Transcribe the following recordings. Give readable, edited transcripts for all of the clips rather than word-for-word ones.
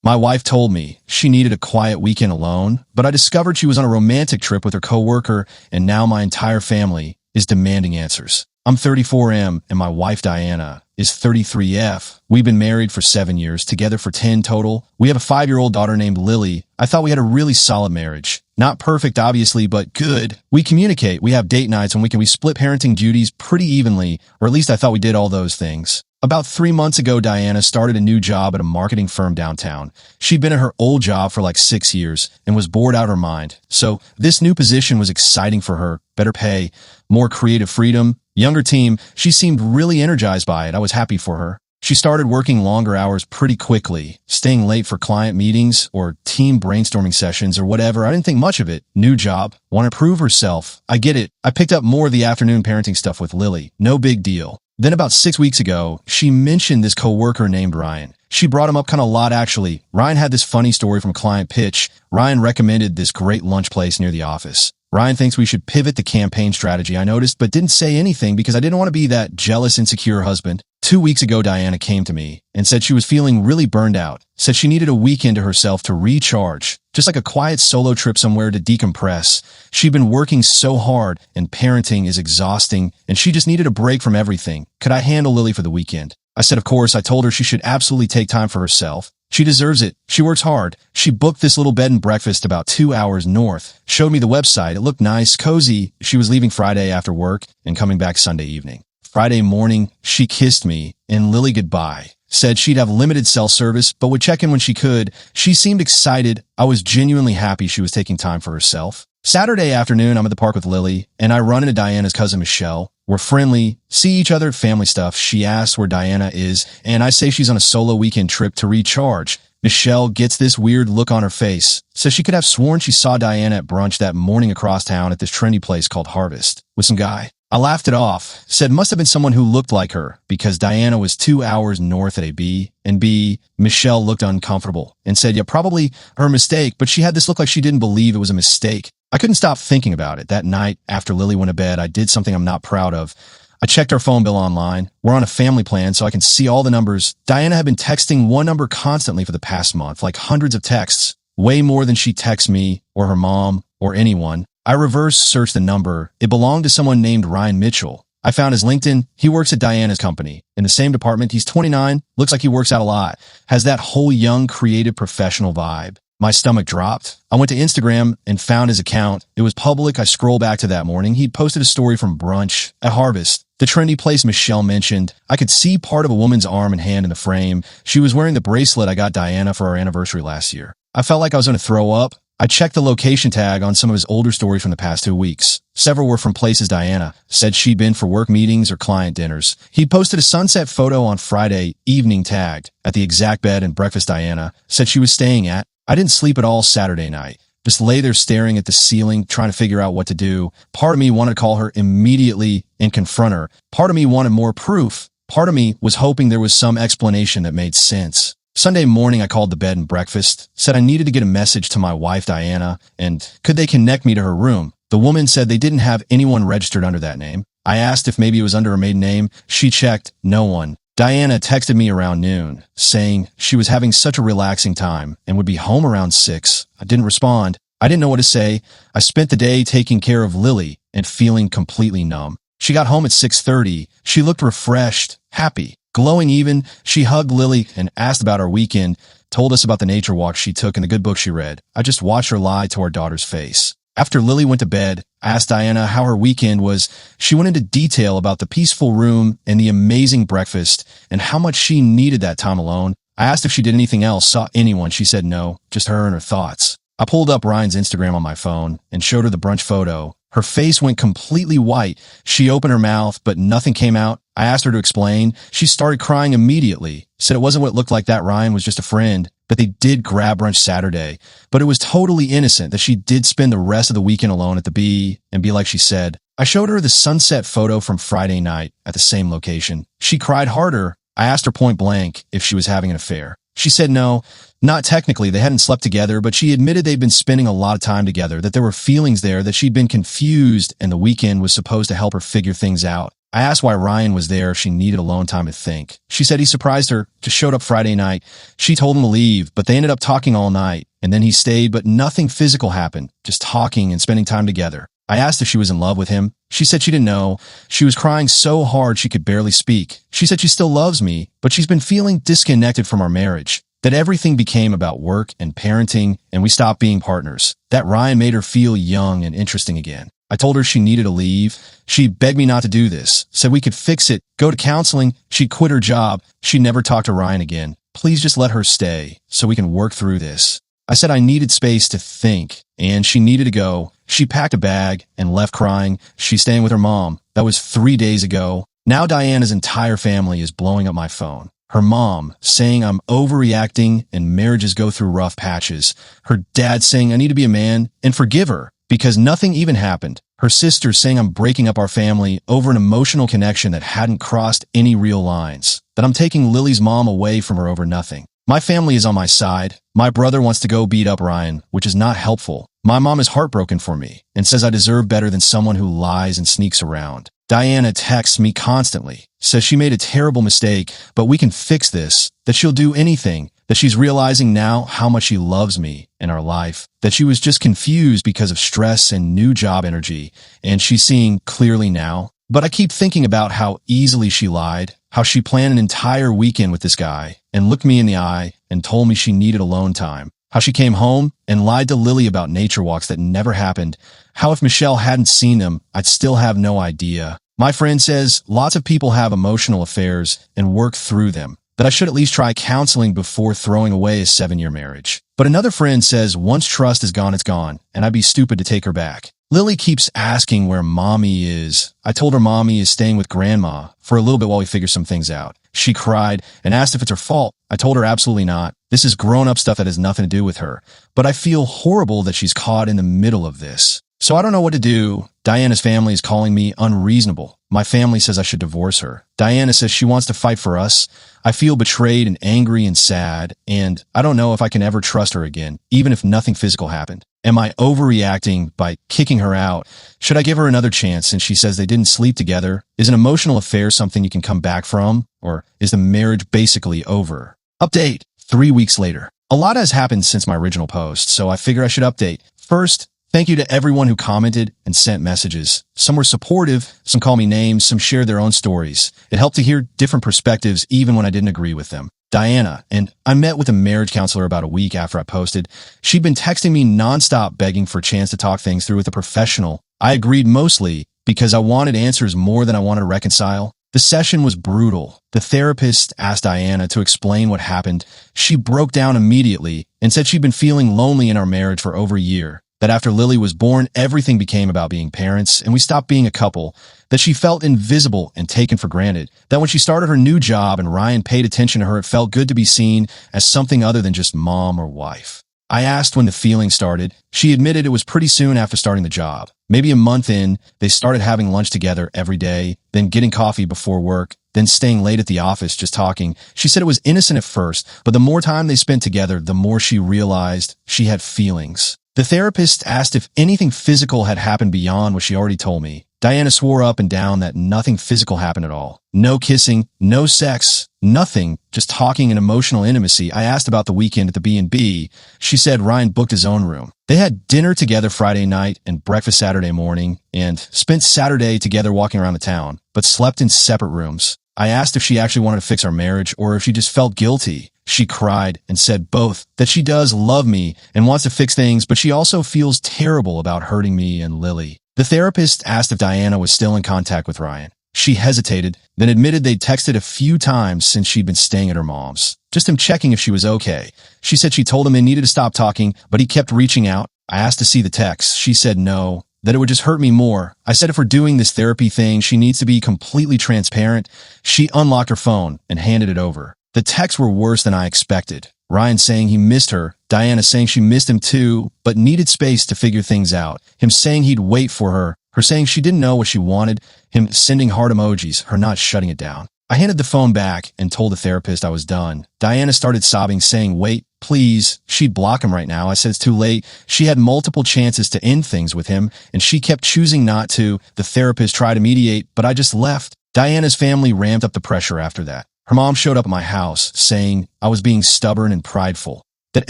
My wife told me she needed a quiet weekend alone, but I discovered she was on a romantic trip with her coworker, and now my entire family is demanding answers. I'm 34M, and my wife Diana is 33F. We've been married for 7 years, together for 10 total. We have a 5-year-old daughter named Lily. I thought we had a really solid marriage. Not perfect, obviously, but good. We communicate, we have date nights, and we split parenting duties pretty evenly, or at least I thought we did all those things. About 3 months ago, Diana started a new job at a marketing firm downtown. She'd been at her old job for like 6 years and was bored out of her mind. So this new position was exciting for her. Better pay, more creative freedom, younger team. She seemed really energized by it. I was happy for her. She started working longer hours pretty quickly, staying late for client meetings or team brainstorming sessions or whatever. I didn't think much of it. New job, want to prove herself. I get it. I picked up more of the afternoon parenting stuff with Lily. No big deal. Then about 6 weeks ago, she mentioned this coworker named Ryan. She brought him up kind of a lot, actually. Ryan had this funny story from a client pitch. Ryan recommended this great lunch place near the office. Ryan thinks we should pivot the campaign strategy, I noticed, but didn't say anything because I didn't want to be that jealous, insecure husband. 2 weeks ago, Diana came to me and said she was feeling really burned out, said she needed a weekend to herself to recharge, just like a quiet solo trip somewhere to decompress. She'd been working so hard and parenting is exhausting and she just needed a break from everything. Could I handle Lily for the weekend? I said, of course. I told her she should absolutely take time for herself. She deserves it. She works hard. She booked this little bed and breakfast about 2 hours north, showed me the website. It looked nice, cozy. She was leaving Friday after work and coming back Sunday evening. Friday morning, she kissed me and Lily goodbye. Said she'd have limited cell service, but would check in when she could. She seemed excited. I was genuinely happy she was taking time for herself. Saturday afternoon, I'm at the park with Lily, and I run into Diana's cousin Michelle. We're friendly, see each other at family stuff. She asks where Diana is, and I say she's on a solo weekend trip to recharge. Michelle gets this weird look on her face, says she could have sworn she saw Diana at brunch that morning across town at this trendy place called Harvest with some guy. I laughed it off, said must have been someone who looked like her because Diana was 2 hours north at a B, and B, Michelle looked uncomfortable and said, yeah, probably her mistake, but she had this look like she didn't believe it was a mistake. I couldn't stop thinking about it. That night, after Lily went to bed, I did something I'm not proud of. I checked our phone bill online. We're on a family plan, so I can see all the numbers. Diana had been texting one number constantly for the past month, like hundreds of texts, way more than she texts me or her mom or anyone. I reverse searched the number. It belonged to someone named Ryan Mitchell. I found his LinkedIn. He works at Diana's company. In the same department, he's 29, looks like he works out a lot, has that whole young, creative, professional vibe. My stomach dropped. I went to Instagram and found his account. It was public. I scroll back to that morning. He'd posted a story from brunch at Harvest, the trendy place Michelle mentioned. I could see part of a woman's arm and hand in the frame. She was wearing the bracelet I got Diana for our anniversary last year. I felt like I was going to throw up. I checked the location tag on some of his older stories from the past 2 weeks. Several were from places Diana said she'd been for work meetings or client dinners. He posted a sunset photo on Friday evening tagged at the exact bed and breakfast Diana said she was staying at. I didn't sleep at all Saturday night. Just lay there staring at the ceiling, trying to figure out what to do. Part of me wanted to call her immediately and confront her. Part of me wanted more proof. Part of me was hoping there was some explanation that made sense. Sunday morning, I called the bed and breakfast, said I needed to get a message to my wife, Diana, and could they connect me to her room? The woman said they didn't have anyone registered under that name. I asked if maybe it was under her maiden name. She checked, no one. Diana texted me around noon, saying she was having such a relaxing time and would be home around 6. I didn't respond. I didn't know what to say. I spent the day taking care of Lily and feeling completely numb. She got home at 6:30. She looked refreshed, happy, glowing even. She hugged Lily and asked about our weekend, told us about the nature walk she took and the good book she read. I just watched her lie to our daughter's face. After Lily went to bed, I asked Diana how her weekend was. She went into detail about the peaceful room and the amazing breakfast and how much she needed that time alone. I asked if she did anything else, saw anyone. She said no, just her and her thoughts. I pulled up Ryan's Instagram on my phone and showed her the brunch photo. Her face went completely white. She opened her mouth, but nothing came out. I asked her to explain. She started crying immediately, said it wasn't what looked like that Ryan was just a friend, but they did grab brunch Saturday. But it was totally innocent that she did spend the rest of the weekend alone at the B and be like she said. I showed her the sunset photo from Friday night at the same location. She cried harder. I asked her point blank if she was having an affair. She said no, not technically. They hadn't slept together, but she admitted they'd been spending a lot of time together, that there were feelings there, that she'd been confused, and the weekend was supposed to help her figure things out. I asked why Ryan was there if she needed alone time to think. She said he surprised her, just showed up Friday night. She told him to leave, but they ended up talking all night. And then he stayed, but nothing physical happened, just talking and spending time together. I asked if she was in love with him. She said she didn't know. She was crying so hard she could barely speak. She said she still loves me, but she's been feeling disconnected from our marriage. That everything became about work and parenting, and we stopped being partners. That Ryan made her feel young and interesting again. I told her she needed to leave. She begged me not to do this, said we could fix it, go to counseling. She'd quit her job. She'd never talk to Ryan again. Please just let her stay so we can work through this. I said I needed space to think, and she needed to go. She packed a bag and left crying. She's staying with her mom. That was 3 days ago. Now Diana's entire family is blowing up my phone. Her mom saying I'm overreacting and marriages go through rough patches. Her dad saying I need to be a man and forgive her because nothing even happened. Her sister saying I'm breaking up our family over an emotional connection that hadn't crossed any real lines. That I'm taking Lily's mom away from her over nothing. My family is on my side. My brother wants to go beat up Ryan, which is not helpful. My mom is heartbroken for me and says I deserve better than someone who lies and sneaks around. Diana texts me constantly, says she made a terrible mistake, but we can fix this, that she'll do anything, that she's realizing now how much she loves me and our life, that she was just confused because of stress and new job energy, and she's seeing clearly now. But I keep thinking about how easily she lied, how she planned an entire weekend with this guy and looked me in the eye and told me she needed alone time. How she came home and lied to Lily about nature walks that never happened. How if Michelle hadn't seen them, I'd still have no idea. My friend says lots of people have emotional affairs and work through them, that I should at least try counseling before throwing away a 7-year marriage. But another friend says once trust is gone, it's gone, and I'd be stupid to take her back. Lily keeps asking where mommy is. I told her mommy is staying with grandma for a little bit while we figure some things out. She cried and asked if it's her fault. I told her absolutely not. This is grown-up stuff that has nothing to do with her. But I feel horrible that she's caught in the middle of this. So I don't know what to do. Diana's family is calling me unreasonable. My family says I should divorce her. Diana says she wants to fight for us. I feel betrayed and angry and sad, and I don't know if I can ever trust her again, even if nothing physical happened. Am I overreacting by kicking her out? Should I give her another chance since she says they didn't sleep together? Is an emotional affair something you can come back from? Or is the marriage basically over? Update 3 weeks later. A lot has happened since my original post, so I figure I should update. First, thank you to everyone who commented and sent messages. Some were supportive, some called me names, some shared their own stories. It helped to hear different perspectives even when I didn't agree with them. Diana, and I met with a marriage counselor about a week after I posted. She'd been texting me nonstop begging for a chance to talk things through with a professional. I agreed mostly because I wanted answers more than I wanted to reconcile. The session was brutal. The therapist asked Diana to explain what happened. She broke down immediately and said she'd been feeling lonely in our marriage for over a year. That after Lily was born, everything became about being parents, and we stopped being a couple. That she felt invisible and taken for granted. That when she started her new job and Ryan paid attention to her, it felt good to be seen as something other than just mom or wife. I asked when the feeling started. She admitted it was pretty soon after starting the job. Maybe a month in, they started having lunch together every day, then getting coffee before work, then staying late at the office just talking. She said it was innocent at first, but the more time they spent together, the more she realized she had feelings. The therapist asked if anything physical had happened beyond what she already told me. Diana swore up and down that nothing physical happened at all. No kissing, no sex, nothing, just talking and emotional intimacy. I asked about the weekend at the B&B. She said Ryan booked his own room. They had dinner together Friday night and breakfast Saturday morning and spent Saturday together walking around the town, but slept in separate rooms. I asked if she actually wanted to fix our marriage or if she just felt guilty. She cried and said both, that she does love me and wants to fix things, but she also feels terrible about hurting me and Lily. The therapist asked if Diana was still in contact with Ryan. She hesitated, then admitted they'd texted a few times since she'd been staying at her mom's. Just him checking if she was okay. She said she told him they needed to stop talking, but he kept reaching out. I asked to see the text. She said no, that it would just hurt me more. I said if we're doing this therapy thing, she needs to be completely transparent. She unlocked her phone and handed it over. The texts were worse than I expected. Ryan saying he missed her, Diana saying she missed him too, but needed space to figure things out, him saying he'd wait for her saying she didn't know what she wanted, him sending heart emojis, her not shutting it down. I handed the phone back and told the therapist I was done. Diana started sobbing, saying, wait, please. She'd block him right now. I said it's too late. She had multiple chances to end things with him, and she kept choosing not to. The therapist tried to mediate, but I just left. Diana's family ramped up the pressure after that. Her mom showed up at my house saying I was being stubborn and prideful, that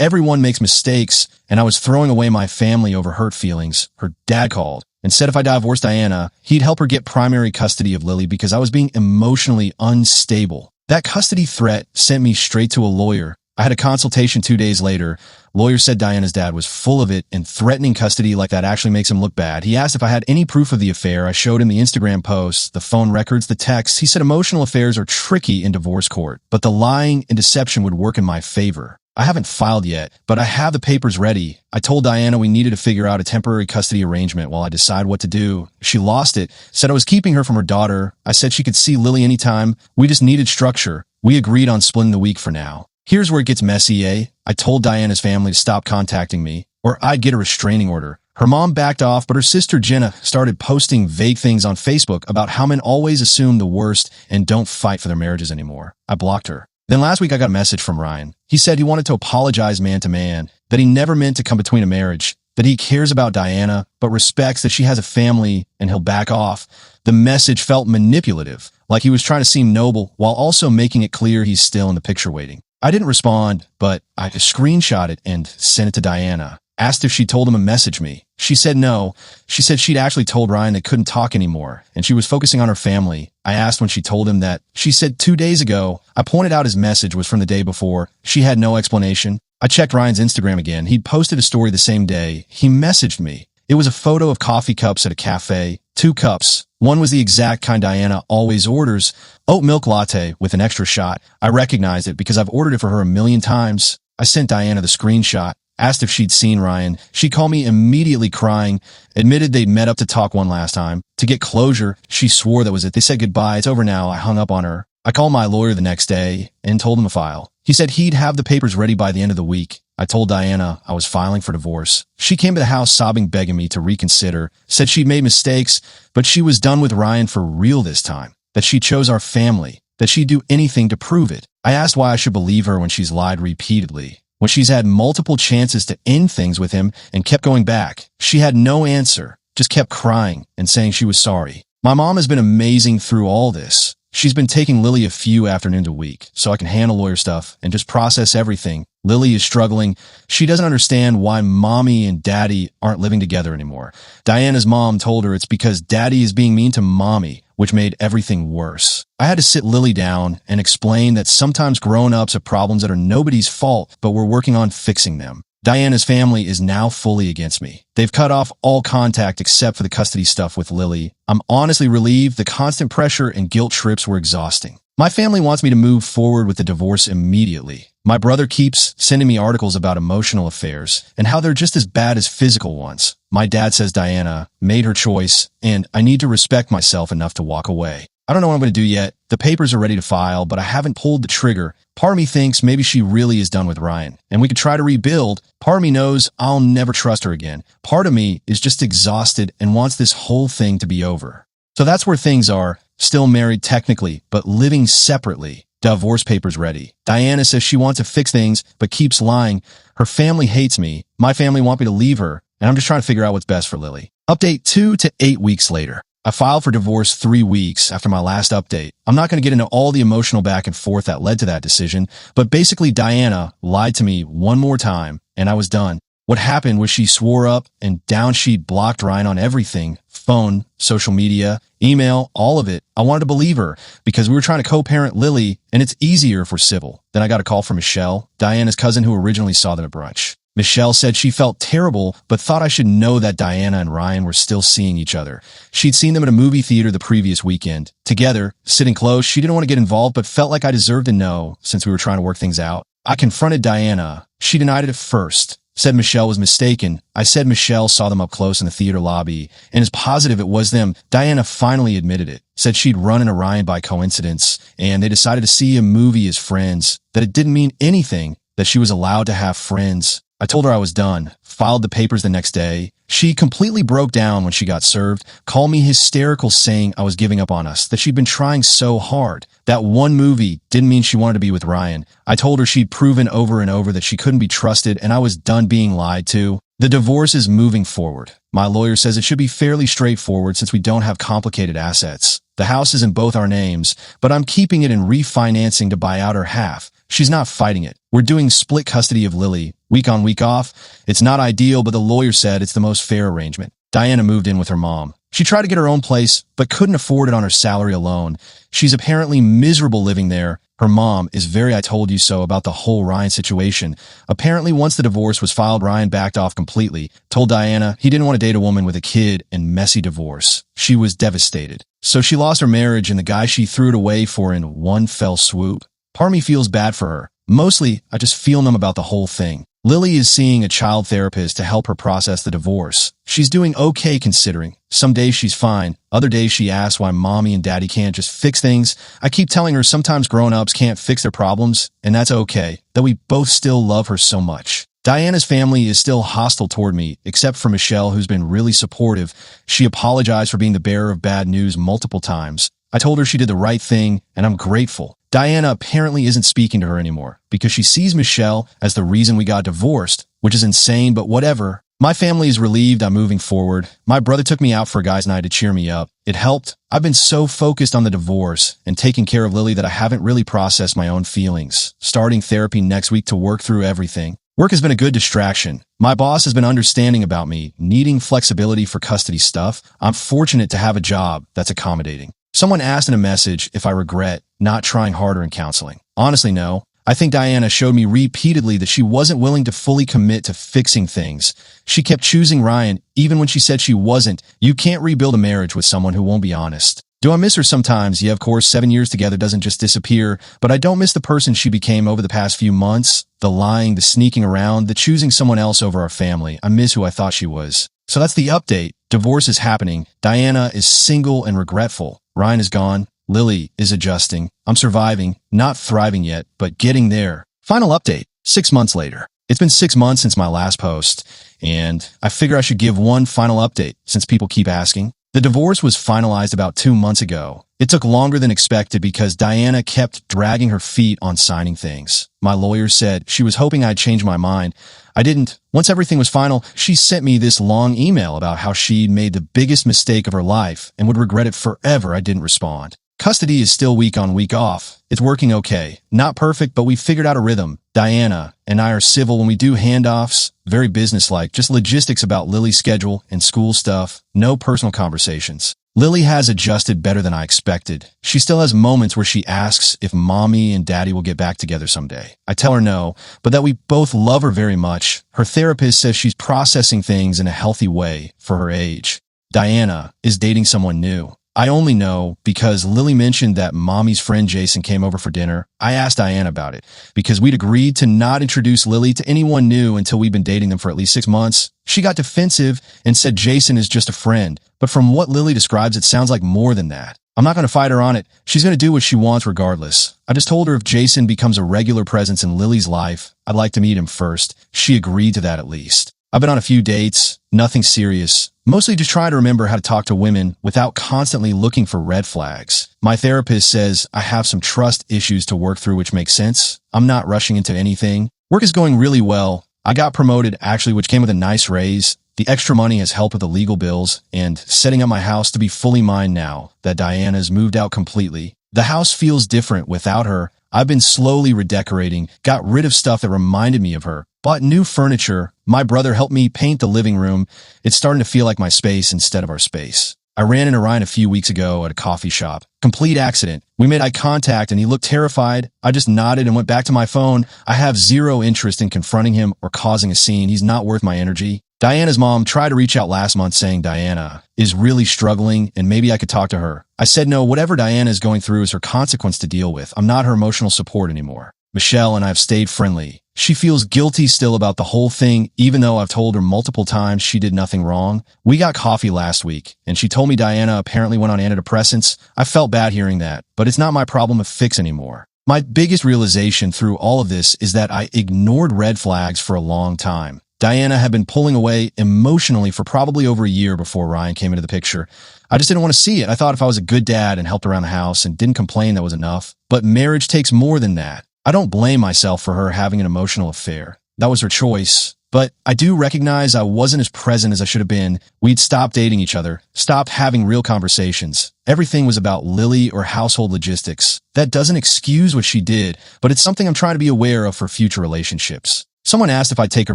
everyone makes mistakes, and I was throwing away my family over hurt feelings. Her dad called and said if I divorced Diana, he'd help her get primary custody of Lily because I was being emotionally unstable. That custody threat sent me straight to a lawyer. I had a consultation 2 days later. Lawyer said Diana's dad was full of it and threatening custody like that actually makes him look bad. He asked if I had any proof of the affair. I showed him the Instagram posts, the phone records, the texts. He said emotional affairs are tricky in divorce court, but the lying and deception would work in my favor. I haven't filed yet, but I have the papers ready. I told Diana we needed to figure out a temporary custody arrangement while I decide what to do. She lost it, said I was keeping her from her daughter. I said she could see Lily anytime. We just needed structure. We agreed on splitting the week for now. Here's where it gets messy, eh? I told Diana's family to stop contacting me, or I'd get a restraining order. Her mom backed off, but her sister Jenna started posting vague things on Facebook about how men always assume the worst and don't fight for their marriages anymore. I blocked her. Then last week I got a message from Ryan. He said he wanted to apologize man to man, that he never meant to come between a marriage, that he cares about Diana, but respects that she has a family and he'll back off. The message felt manipulative, like he was trying to seem noble while also making it clear he's still in the picture waiting. I didn't respond, but I screenshot it and sent it to Diana. Asked if she told him to message me. She said no. She said she'd actually told Ryan they couldn't talk anymore, and she was focusing on her family. I asked when she told him that. She said 2 days ago. I pointed out his message was from the day before. She had no explanation. I checked Ryan's Instagram again. He'd posted a story the same day. He messaged me. It was a photo of coffee cups at a cafe. 2 cups. One was the exact kind Diana always orders, oat milk latte with an extra shot. I recognized it because I've ordered it for her a million times. I sent Diana the screenshot, asked if she'd seen Ryan. She called me immediately crying, admitted they'd met up to talk one last time. To get closure, she swore that was it. They said goodbye. It's over now. I hung up on her. I called my lawyer the next day and told him to file. He said he'd have the papers ready by the end of the week. I told Diana I was filing for divorce. She came to the house sobbing, begging me to reconsider, said she'd made mistakes, but she was done with Ryan for real this time, that she chose our family, that she'd do anything to prove it. I asked why I should believe her when she's lied repeatedly, when she's had multiple chances to end things with him and kept going back. She had no answer, just kept crying and saying she was sorry. My mom has been amazing through all this. She's been taking Lily a few afternoons a week so I can handle lawyer stuff and just process everything. Lily is struggling. She doesn't understand why mommy and daddy aren't living together anymore. Diana's mom told her it's because daddy is being mean to mommy, which made everything worse. I had to sit Lily down and explain that sometimes grown-ups have problems that are nobody's fault, but we're working on fixing them. Diana's family is now fully against me. They've cut off all contact except for the custody stuff with Lily. I'm honestly relieved. The constant pressure and guilt trips were exhausting. My family wants me to move forward with the divorce immediately. My brother keeps sending me articles about emotional affairs and how they're just as bad as physical ones. My dad says Diana made her choice, and I need to respect myself enough to walk away. I don't know what I'm going to do yet. The papers are ready to file, but I haven't pulled the trigger. Part of me thinks maybe she really is done with Ryan, and we could try to rebuild. Part of me knows I'll never trust her again. Part of me is just exhausted and wants this whole thing to be over. So that's where things are. Still married technically, but living separately. Divorce papers ready. Diana says she wants to fix things, but keeps lying. Her family hates me. My family want me to leave her, and I'm just trying to figure out what's best for Lily. Update 2 to 8 weeks later. I filed for divorce 3 weeks after my last update. I'm not going to get into all the emotional back and forth that led to that decision, but basically Diana lied to me one more time, and I was done. What happened was she swore up and down she blocked Ryan on everything, phone, social media, email, all of it. I wanted to believe her because we were trying to co-parent Lily, and it's easier if we're civil. Then I got a call from Michelle, Diana's cousin who originally saw them at brunch. Michelle said she felt terrible, but thought I should know that Diana and Ryan were still seeing each other. She'd seen them at a movie theater the previous weekend. Together, sitting close, she didn't want to get involved, but felt like I deserved to know since we were trying to work things out. I confronted Diana. She denied it at first. Said Michelle was mistaken. I said Michelle saw them up close in the theater lobby and is positive it was them. Diana finally admitted it. Said she'd run into Ryan by coincidence and they decided to see a movie as friends, that it didn't mean anything, that she was allowed to have friends. I told her I was done, filed the papers the next day. She completely broke down when she got served, called me hysterical saying I was giving up on us, that she'd been trying so hard. That one movie didn't mean she wanted to be with Ryan. I told her she'd proven over and over that she couldn't be trusted and I was done being lied to. The divorce is moving forward. My lawyer says it should be fairly straightforward since we don't have complicated assets. The house is in both our names, but I'm keeping it and refinancing to buy out her half. She's not fighting it. We're doing split custody of Lily, week on, week off. It's not ideal, but the lawyer said it's the most fair arrangement. Diana moved in with her mom. She tried to get her own place, but couldn't afford it on her salary alone. She's apparently miserable living there. Her mom is very I told you so about the whole Ryan situation. Apparently, once the divorce was filed, Ryan backed off completely, told Diana he didn't want to date a woman with a kid and messy divorce. She was devastated. So she lost her marriage and the guy she threw it away for in one fell swoop. Part of me feels bad for her. Mostly, I just feel numb about the whole thing. Lily is seeing a child therapist to help her process the divorce. She's doing okay considering. Some days she's fine. Other days she asks why mommy and daddy can't just fix things. I keep telling her sometimes grown-ups can't fix their problems, and that's okay, that we both still love her so much. Diana's family is still hostile toward me, except for Michelle, who's been really supportive. She apologized for being the bearer of bad news multiple times. I told her she did the right thing, and I'm grateful. Diana apparently isn't speaking to her anymore because she sees Michelle as the reason we got divorced, which is insane, but whatever. My family is relieved I'm moving forward. My brother took me out for a guys' night to cheer me up. It helped. I've been so focused on the divorce and taking care of Lily that I haven't really processed my own feelings. Starting therapy next week to work through everything. Work has been a good distraction. My boss has been understanding about me, needing flexibility for custody stuff. I'm fortunate to have a job that's accommodating. Someone asked in a message if I regret not trying harder in counseling. Honestly, no. I think Diana showed me repeatedly that she wasn't willing to fully commit to fixing things. She kept choosing Ryan, even when she said she wasn't. You can't rebuild a marriage with someone who won't be honest. Do I miss her sometimes? Yeah, of course, 7 years together doesn't just disappear, but I don't miss the person she became over the past few months. The lying, the sneaking around, the choosing someone else over our family. I miss who I thought she was. So that's the update. Divorce is happening. Diana is single and regretful. Ryan is gone. Lily is adjusting. I'm surviving, not thriving yet, but getting there. Final update, 6 months later. It's been 6 months since my last post, and I figure I should give one final update since people keep asking. The divorce was finalized about 2 months ago. It took longer than expected because Diana kept dragging her feet on signing things. My lawyer said she was hoping I'd change my mind. I didn't. Once everything was final, she sent me this long email about how she'd made the biggest mistake of her life and would regret it forever. I didn't respond. Custody is still week on, week off. It's working okay. Not perfect, but we figured out a rhythm. Diana and I are civil when we do handoffs, very businesslike, just logistics about Lily's schedule and school stuff, no personal conversations. Lily has adjusted better than I expected. She still has moments where she asks if mommy and daddy will get back together someday. I tell her no, but that we both love her very much. Her therapist says she's processing things in a healthy way for her age. Diana is dating someone new. I only know because Lily mentioned that mommy's friend Jason came over for dinner. I asked Diana about it because we'd agreed to not introduce Lily to anyone new until we'd been dating them for at least 6 months. She got defensive and said Jason is just a friend. But from what Lily describes, it sounds like more than that. I'm not going to fight her on it. She's going to do what she wants regardless. I just told her if Jason becomes a regular presence in Lily's life, I'd like to meet him first. She agreed to that at least. I've been on a few dates, nothing serious. Mostly just trying to remember how to talk to women without constantly looking for red flags. My therapist says I have some trust issues to work through, which makes sense. I'm not rushing into anything. Work is going really well. I got promoted, actually, which came with a nice raise. The extra money has helped with the legal bills and setting up my house to be fully mine now that Diana's moved out completely. The house feels different without her. I've been slowly redecorating, got rid of stuff that reminded me of her, bought new furniture. My brother helped me paint the living room. It's starting to feel like my space instead of our space. I ran into Ryan a few weeks ago at a coffee shop. Complete accident. We made eye contact and he looked terrified. I just nodded and went back to my phone. I have zero interest in confronting him or causing a scene. He's not worth my energy. Diana's mom tried to reach out last month saying Diana is really struggling and maybe I could talk to her. I said no, whatever Diana is going through is her consequence to deal with. I'm not her emotional support anymore. Michelle and I have stayed friendly. She feels guilty still about the whole thing, even though I've told her multiple times she did nothing wrong. We got coffee last week, and she told me Diana apparently went on antidepressants. I felt bad hearing that, but it's not my problem to fix anymore. My biggest realization through all of this is that I ignored red flags for a long time. Diana had been pulling away emotionally for probably over a year before Ryan came into the picture. I just didn't want to see it. I thought if I was a good dad and helped around the house and didn't complain, that was enough. But marriage takes more than that. I don't blame myself for her having an emotional affair. That was her choice. But I do recognize I wasn't as present as I should have been. We'd stopped dating each other, stopped having real conversations. Everything was about Lily or household logistics. That doesn't excuse what she did, but it's something I'm trying to be aware of for future relationships. Someone asked if I'd take her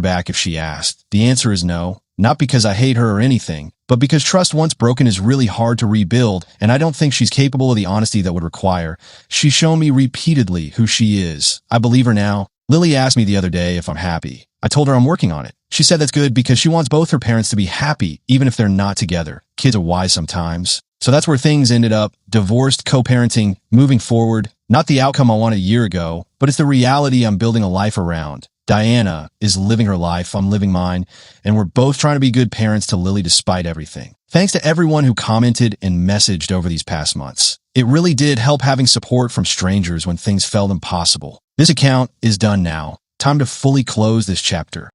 back if she asked. The answer is no. Not because I hate her or anything, but because trust once broken is really hard to rebuild, and I don't think she's capable of the honesty that would require. She's shown me repeatedly who she is. I believe her now. Lily asked me the other day if I'm happy. I told her I'm working on it. She said that's good because she wants both her parents to be happy, even if they're not together. Kids are wise sometimes. So that's where things ended up. Divorced, co-parenting, moving forward. Not the outcome I wanted a year ago, but it's the reality I'm building a life around. Diana is living her life, I'm living mine, and we're both trying to be good parents to Lily despite everything. Thanks to everyone who commented and messaged over these past months. It really did help having support from strangers when things felt impossible. This account is done now. Time to fully close this chapter.